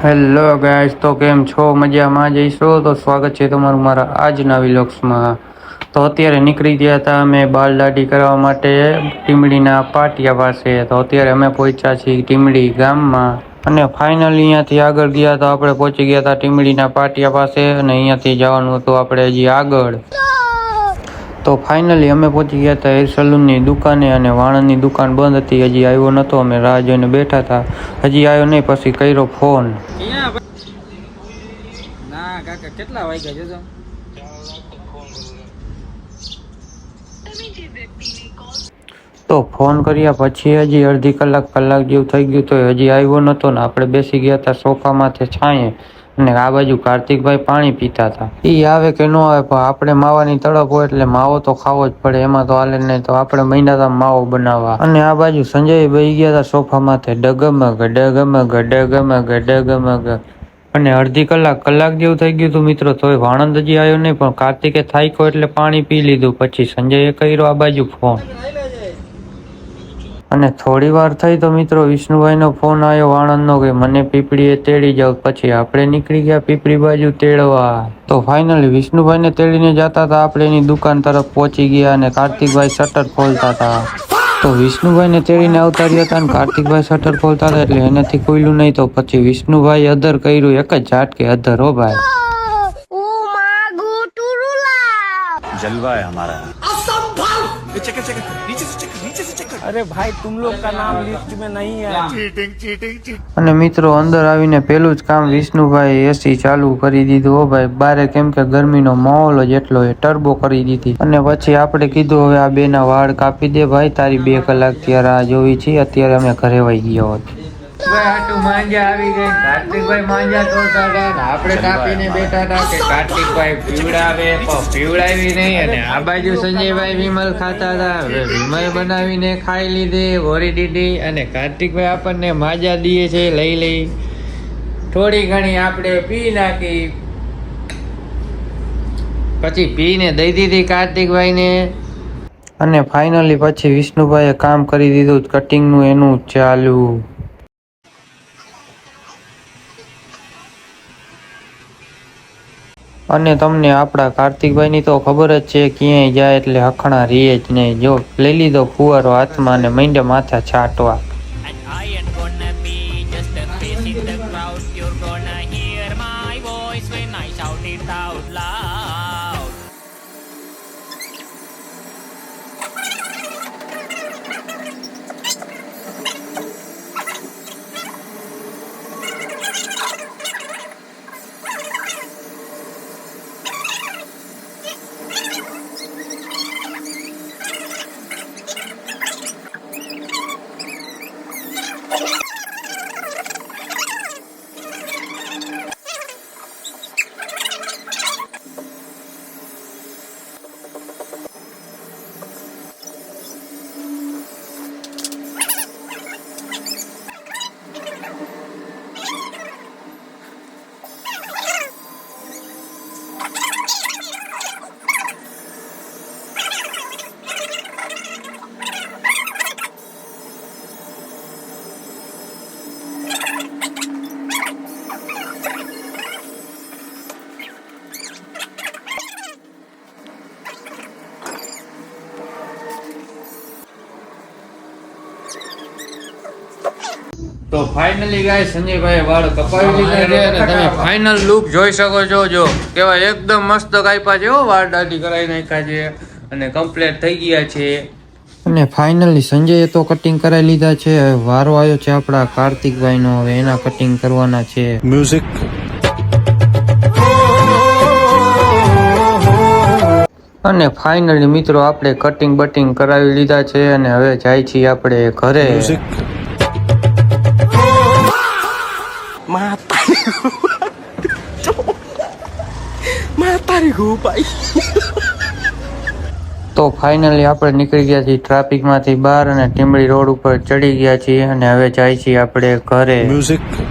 Hello guys, તો કેમ છો? મજામાં જઈશો તો સ્વાગત છે તમારું મારા આજના વિલોક્સમાં. તો અત્યારે નીકળી ગયા હતા અમે બાલ દાઢી કરવા માટે ટીમડીના પાટિયા પાસે. તો અત્યારે અમે પહોંચ્યા છીએ ટીમડી ગામમાં અને ફાઇનલી અહીંયાથી આગળ ગયા તો આપણે પહોંચી ગયા હતા ટીમડીના પાટિયા પાસે અને અહીંયાથી જવાનું હતું આપણે હજી આગળ. તો ફાઇનલી અમે પહોંચી ગયા હતા હેર સલૂનની દુકાને અને વાણંદની દુકાન બંધ હતી, હજી આવ્યો નહોતો. અમે રાહ જોઈને બેઠા હતા, હજી આવ્યો નહીં. પછી કર્યો ફોન. ના કાકા કેટલા વાગ્યા જોજો. તો ફોન કર્યા પછી હજી અડધી કલાક જેવું થઈ ગયું તો હજી આવ્યો નહોતો ને આપણે બેસી ગયા હતા સોફા માથે છાંયે અને આ બાજુ કાર્તિકભાઈ પાણી પીતા હતા. એ આવે કે ન આવે પણ આપણે માવાની તડપ હોય એટલે માવો તો ખાવો જ પડે, એમાં તો હાલે નહીં. તો આપણે મહિના હતા માવો બનાવવા અને આ બાજુ સંજય બેસી ગયા હતા સોફા માથે ડગમગ ડગમગ ડગમગ ડગમગ અને અડધી કલાક જેવું થઈ ગયું હતું મિત્રો. તોય વાણંદ હજી આવ્યો નહીં પણ કાર્તિકે થાક્યો એટલે પાણી પી લીધું. પછી સંજયે કર્યો આ બાજુ ફોન અને થોડી વાર થઈ તો મિત્રો વિષ્ણુભાઈનો ફોન આવ્યો વાણંદનો કે મને પીપળીએ તેડી જાવ. પછી આપણે નીકળી ગયા પીપળી બાજુ તેડવા. તો ફાઇનલી વિષ્ણુભાઈને તેડીને જતા હતા આપણે એની દુકાન તરફ પહોંચી ગયા અને કાર્તિકભાઈ શટર ખોલતા હતા. તો વિષ્ણુભાઈને તેડીને આવતા રહ્યા હતા અને કાર્તિકભાઈ શટર ખોલતા હતા એટલે એનાથી ખુલ્યું નહીં. તો પછી વિષ્ણુભાઈ અધર કર્યું, એક જ ઝાટકે અધર. હો ભાઈ, जलवा है हमारा। अरे भाई तुम लोग का नाम लिस्ट में नहीं है। અને મિત્રો અંદર આવીને પેલું જ કામ વિષ્ણુભાઈ એસી ચાલુ કરી દીધું. હો ભાઈ બારે, કેમ કે ગરમીનો માહોલ જ એટલો એ ટર્બો કરી દીધી. અને પછી આપણે કીધું હવે આ બેના વાળ કાપી દે ભાઈ, તારી 2 કલાકથી રાહ જોવી છે. અત્યારે અમે ઘરે વહી ગયો હોત. માંજા આવી ગઈ, કાર્તિકભાઈ માંજા તોડતા હતા, આપણે કાપીને બેઠા હતા કે કાર્તિકભાઈ પીવડાવે પણ પીવડાવી નહીં. અને આ બાજુ સંજયભાઈ વિમલ ખાતા હતા, હવે વિમલ બનાવીને ખાઈ લીધી, ઓરી દીધી. અને કાર્તિકભાઈ આપણને માજા દીએ છે, લઈ થોડી ઘણી આપણે પી નાખી, પછી પીને દઈ દીધી કાર્તિકભાઈને. અને ફાઇનલી પછી વિષ્ણુભાઈએ કામ કરી દીધું કટિંગનું એનું ચાલુ. અને તમને આપણા કાર્તિકભાઈની તો ખબર જ છે, ક્યાંય જાય એટલે હખણા રીએ જ નહીં. જો લઈ લીધો ફુવારો હાથમાં અને માંડ્યા માથા છાંટવા. તો ફાઇનલી ગાય સંજયભાઈ વાળ કપાવી લીધા છે અને તમે ફાઇનલ લુક જોઈ શકો છો. જો કેવા એકદમ મસ્ત કાપ્યા છે, વાળ દાઢી કરાવી નાખ્યા છે અને કમ્પ્લીટ થઈ ગયા છે. અને ફાઇનલી સંજયે તો કટિંગ કરાવી લીધા છે. હવે વારો આવ્યો છે આપણા કાર્તિકભાઈનો, હવે એના કટિંગ કરવાના છે. म्यूजिक અને ફાઇનલી મિત્રો આપણે કટિંગ બટિંગ કરાવી લીધા છે અને હવે જાય છીએ આપણે ઘરે. તો ફાઇનલી આપણે નીકળી ગયા છીએ ટ્રાફિકમાંથી બહાર અને ટીમડી રોડ ઉપર ચડી ગયા છીએ અને હવે જાય છીએ આપણે ઘરે. म्यूजिक